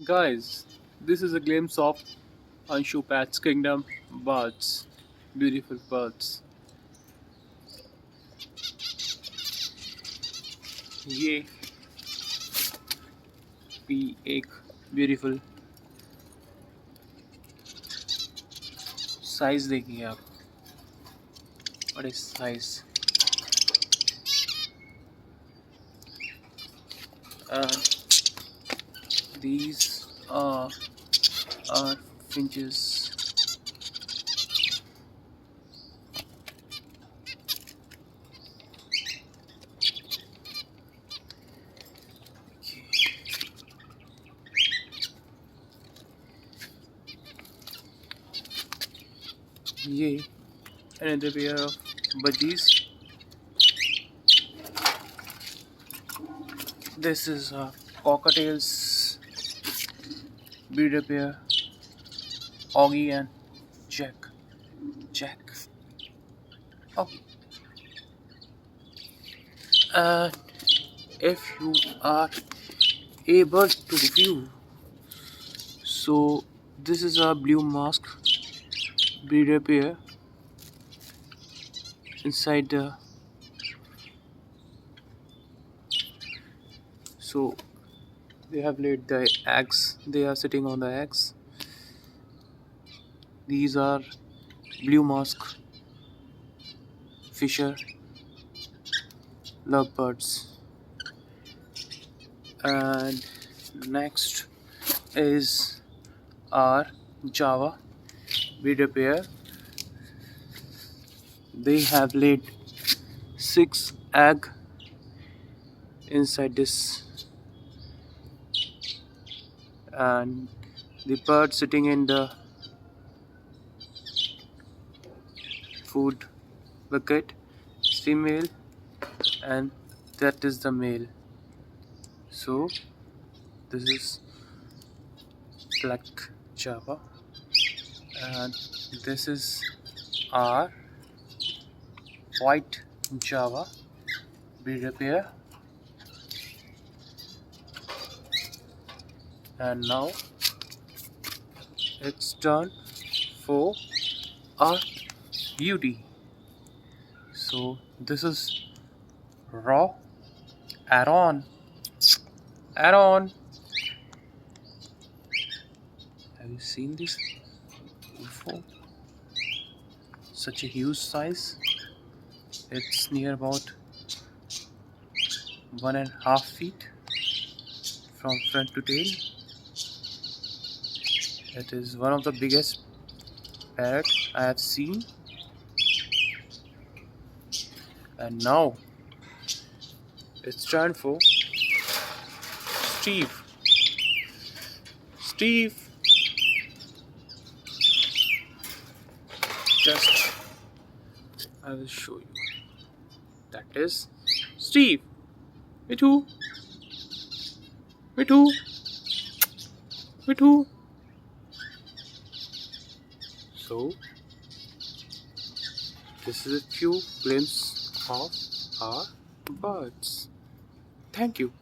Guys, this is a glimpse of Anshu Pat's kingdom birds. Beautiful birds. ये भी एक beautiful size देखिए आप. What is size? And these are finches. ये another pair of budgies. This is cockatiels breeder pair, Augie and Jack. Jack. Okay. And if you are able to view, so this is a blue mask breeder pair inside the. So they have laid the eggs. They are sitting on the eggs. These are blue mask fisher lovebirds. And next is our Java breeder pair. They have laid 6 eggs inside this, and the bird sitting in the food bucket is female, and that is the male. So this is black Java, and this is our white Java breeder pair. And now it's turn for our beauty. So this is raw Aaron. Aaron, have you seen this before? Such a huge size. It's near about 1.5 feet from front to tail. It is one of the biggest parrot I have seen. And now it's time for Steve. Steve, just I will show you. That is Steve. Me too. Me too. Me too. So this is a few glimpses of our birds. Thank you.